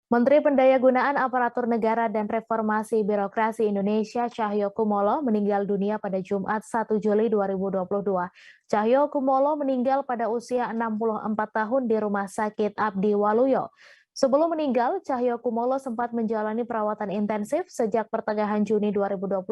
Menteri Pendayagunaan Aparatur Negara dan Reformasi Birokrasi Indonesia Cahyokumolo meninggal dunia pada Jumat 1 Juli 2022. Cahyokumolo meninggal pada usia 64 tahun di Rumah Sakit Abdi Waluyo. Sebelum meninggal, Cahyokumolo sempat menjalani perawatan intensif sejak pertengahan Juni 2022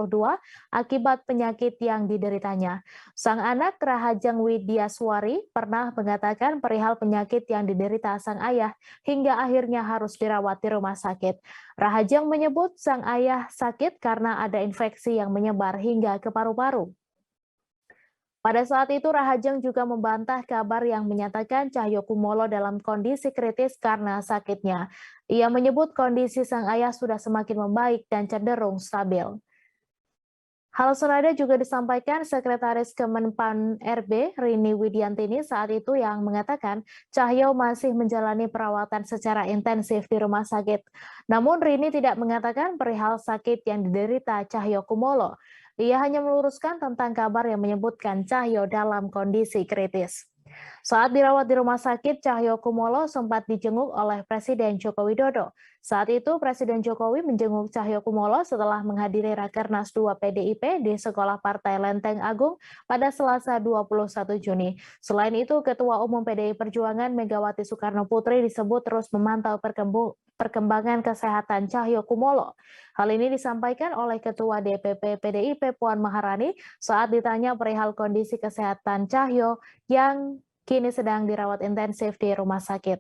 akibat penyakit yang dideritanya. Sang anak Rahajeng Widyaswari pernah mengatakan perihal penyakit yang diderita sang ayah hingga akhirnya harus dirawat di rumah sakit. Rahajeng menyebut sang ayah sakit karena ada infeksi yang menyebar hingga ke paru-paru. Pada saat itu, Rahajeng juga membantah kabar yang menyatakan Cahyokumolo dalam kondisi kritis karena sakitnya. Ia menyebut kondisi sang ayah sudah semakin membaik dan cenderung stabil. Hal senada juga disampaikan Sekretaris Kemenpan RB Rini Widiantini saat itu yang mengatakan Cahyo masih menjalani perawatan secara intensif di rumah sakit. Namun Rini tidak mengatakan perihal sakit yang diderita Cahyokumolo. Ia hanya meluruskan tentang kabar yang menyebutkan Cahyo dalam kondisi kritis. Saat dirawat di rumah sakit, Cahyokumolo sempat dijenguk oleh Presiden Joko Widodo. Saat itu, Presiden Jokowi menjenguk Cahyokumolo setelah menghadiri Rakernas 2 PDIP di Sekolah Partai Lenteng Agung pada Selasa 21 Juni. Selain itu, Ketua Umum PDI Perjuangan Megawati Soekarno Putri disebut terus memantau perkembangan kesehatan Cahyokumolo. Hal ini disampaikan oleh Ketua DPP PDIP Puan Maharani saat ditanya perihal kondisi kesehatan Cahyo yang kini sedang dirawat intensif di rumah sakit.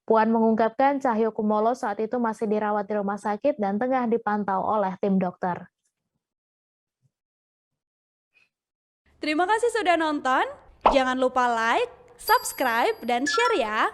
Puan mengungkapkan Cahyokumolo saat itu masih dirawat di rumah sakit dan tengah dipantau oleh tim dokter. Terima kasih sudah nonton. Jangan lupa like, subscribe, dan share ya.